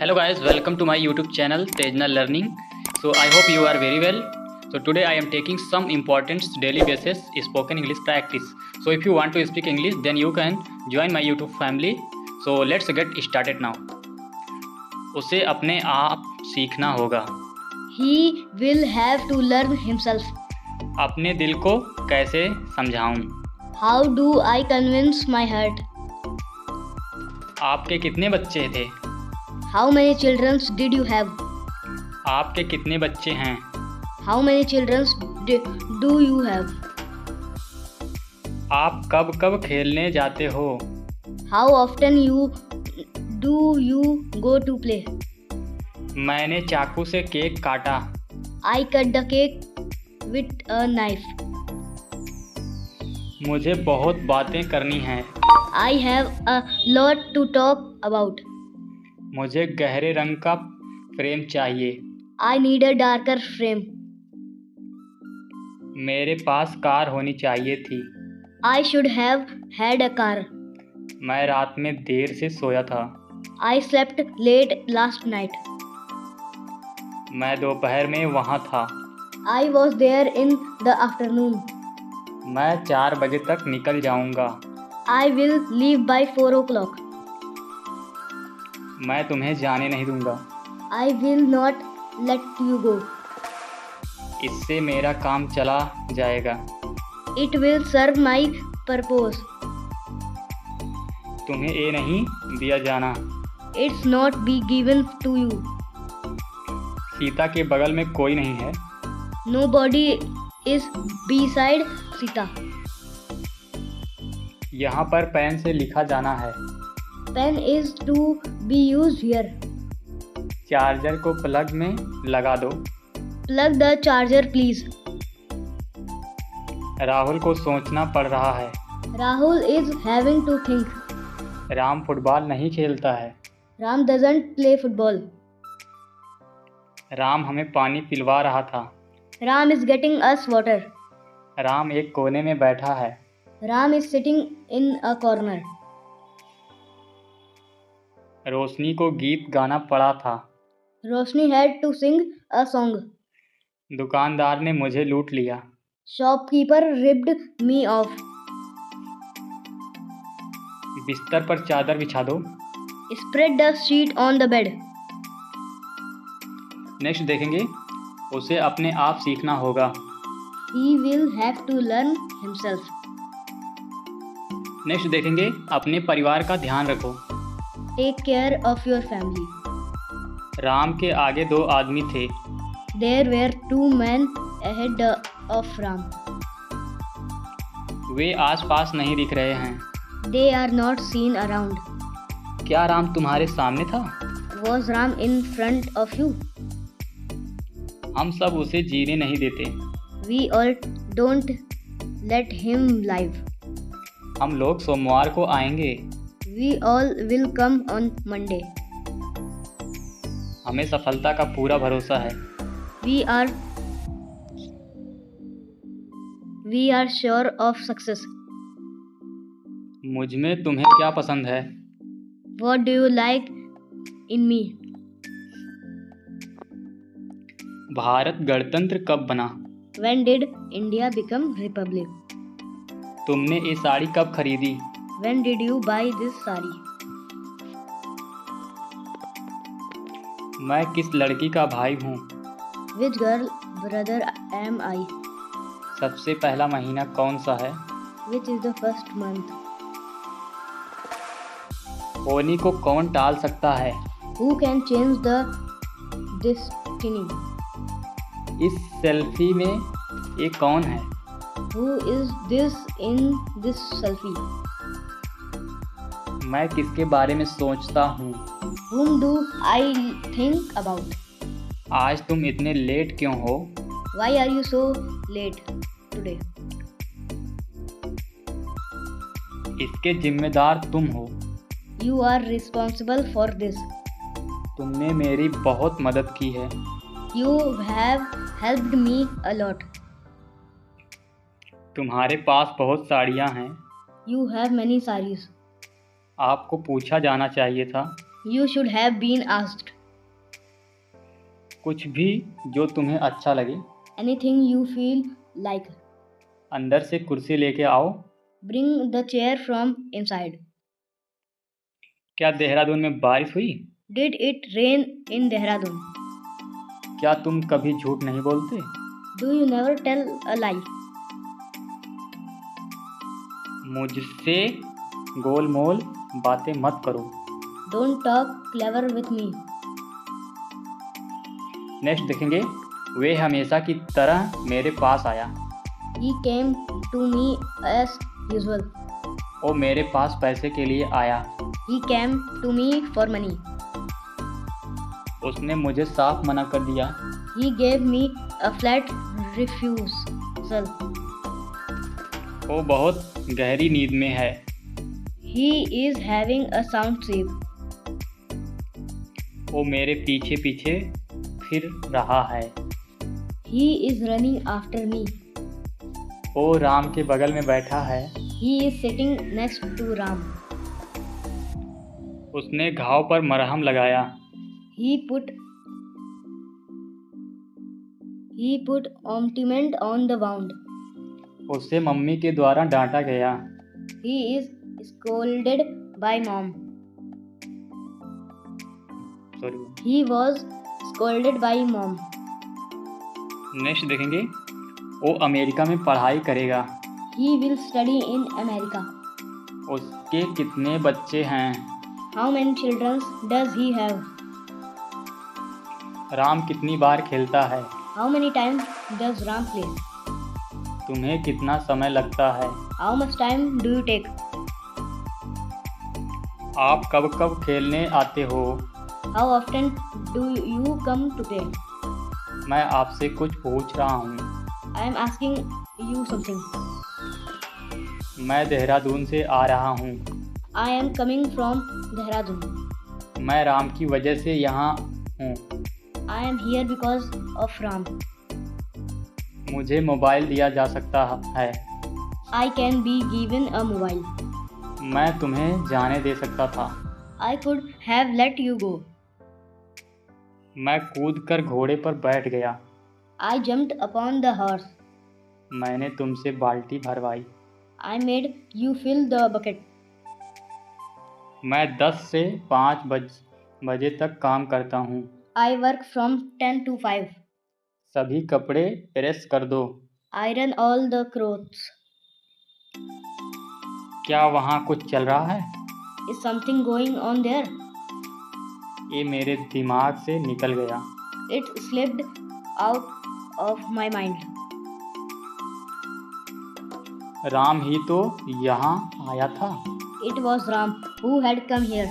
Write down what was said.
Hello guys, welcome to my YouTube channel Tejna Learning. So I hope you are very well. So today I am taking some important daily basis spoken English practice. So if you want to speak English, then you can join my YouTube family. So let's get started now. उसे अपने आप सीखना होगा. He will have to learn himself. अपने दिल को कैसे समझाऊं? How do I convince my heart? आपके कितने बच्चे थे? How many children did you have? आपके कितने बच्चे हैं? How many children do you have? आप कब कब खेलने जाते हो? How often do you go to play? मैंने चाकू से केक काटा. I cut the cake with a knife. मुझे बहुत बातें करनी हैं. I have a lot to talk about. मुझे गहरे रंग का फ्रेम चाहिए. I need a darker frame. मेरे पास कार होनी चाहिए थी. I should have had a car. मैं रात में देर से सोया था. I slept late last night. मैं दोपहर में वहाँ था. I was there in the afternoon. मैं 4 बजे तक निकल जाऊँगा. I will leave by 4 o'clock. मैं तुम्हें जाने नहीं दूँगा. I will not let you go. इससे मेरा काम चला जाएगा. It will serve my purpose. तुम्हें ये नहीं दिया जाना. It's not be given to you. Sita के बगल में कोई नहीं है. Nobody is beside Sita. यहाँ पर पेन से लिखा जाना है. Pen is to be used here. Charger को प्लग में लगा दो. Plug the charger, please. Rahul को सोचना पड़ रहा है. Rahul is having to think. Ram football नहीं खेलता है. Ram doesn't play football. Ram हमें पानी पिलवा रहा था. Ram is getting us water. Ram एक कोने में बैठा है. Ram is sitting in a corner. रोशनी को गीत गाना पड़ा था. Roshni had to sing a song. दुकानदार ने मुझे लूट लिया. Shopkeeper ripped me off. बिस्तर पर चादर बिछा दो. Spread the sheet on the bed. Next देखेंगे. उसे अपने आप सीखना होगा. He will have to learn himself. Next देखेंगे. अपने परिवार का ध्यान रखो. Take care of your family. Ram के आगे 2 आदमी थे. There were 2 men ahead of Ram. वे आसपास नहीं दिख रहे हैं. They are not seen around. क्या राम तुम्हारे सामने था? Was Ram in front of you? हम सब उसे जीने नहीं देते. We all don't let him live. हम लोग सोमवार को आएंगे. We all will come on Monday. हमें सफलता का पूरा भरोसा है. We are sure of success. मुझ में तुम्हें क्या पसंद है? What do you like in me? Bharat गणतंत्र कब बना? When did India become republic? तुमने ये साड़ी कब खरीदी? When did you buy this sari? मैं किस लड़की का भाई हूँ? Which girl brother am I? सबसे पहला महीना कौन सा है? Which is the first month? होनी को कौन टाल सकता है? Who can change the destiny? इस सेल्फी में ये कौन है? Who is this in this selfie? मैं किसके बारे में सोचता हूँ? Whom do I think about? आज तुम इतने लेट क्यों हो? Why are you so late today? इसके जिम्मेदार तुम हो. You are responsible for this. तुमने मेरी बहुत मदद की है. You have helped me a lot. तुम्हारे पास बहुत साड़ियाँ हैं. You have many saris. आपको पूछा जाना चाहिए था. You should have been asked. कुछ भी जो तुम्हें अच्छा लगे। Anything you feel like. अंदर से कुर्सी लेके आओ। Bring the chair from inside. क्या देहरादून में बारिश हुई? Did it rain in Dehradun? क्या तुम कभी झूठ नहीं बोलते? Do you never tell a lie? मुझसे गोलमोल बातें मत करो। Don't talk clever with me. Next देखेंगे, वे हमेशा की तरह मेरे पास आया। He came to me as usual. वो मेरे पास पैसे के लिए आया। He came to me for money. उसने मुझे साफ मना कर दिया। He gave me a flat refusal. वो बहुत गहरी नींद में है। He is having a sound sleep. वो मेरे पीछे पीछे फिर रहा है। He is running after me. वो राम के बगल में बैठा है। He is sitting next to Ram. उसने घाव पर मरहम लगाया। He put ointment on the wound. उसे मम्मी के द्वारा डांटा गया। He is scolded by mom. Sorry. He was scolded by mom. Next देखेंगे, वो अमेरिका में पढ़ाई करेगा। He will study in America. उसके कितने बच्चे हैं? How many children does he have? Ram कितनी बार खेलता है? How many times does Ram play? तुम्हें कितना समय लगता है? How much time do you take? आप कब कब खेलने आते हो? How often do you come to play? मैं आपसे कुछ पूछ रहा हूँ। I am asking you something. मैं देहरादून से आ रहा हूँ। I am coming from Dehradun. मैं राम की वजह से यहाँ हूँ। I am here because of Ram. मुझे मोबाइल दिया जा सकता है। I can be given a mobile. मैं तुम्हें जाने दे सकता था। I could have let you go. मैं कूदकर घोड़े पर बैठ गया। I jumped upon the horse. मैंने तुमसे बाल्टी भरवाई। I made you fill the bucket. मैं 10 से 5 बजे तक काम करता हूँ। I work from 10 to 5. सभी कपड़े प्रेस कर दो। Iron all the clothes. क्या वहाँ कुछ चल रहा है? Is something going on there? ये मेरे दिमाग से निकल गया। It slipped out of my mind. Ram ही तो यहाँ आया था। It was Ram who had come here.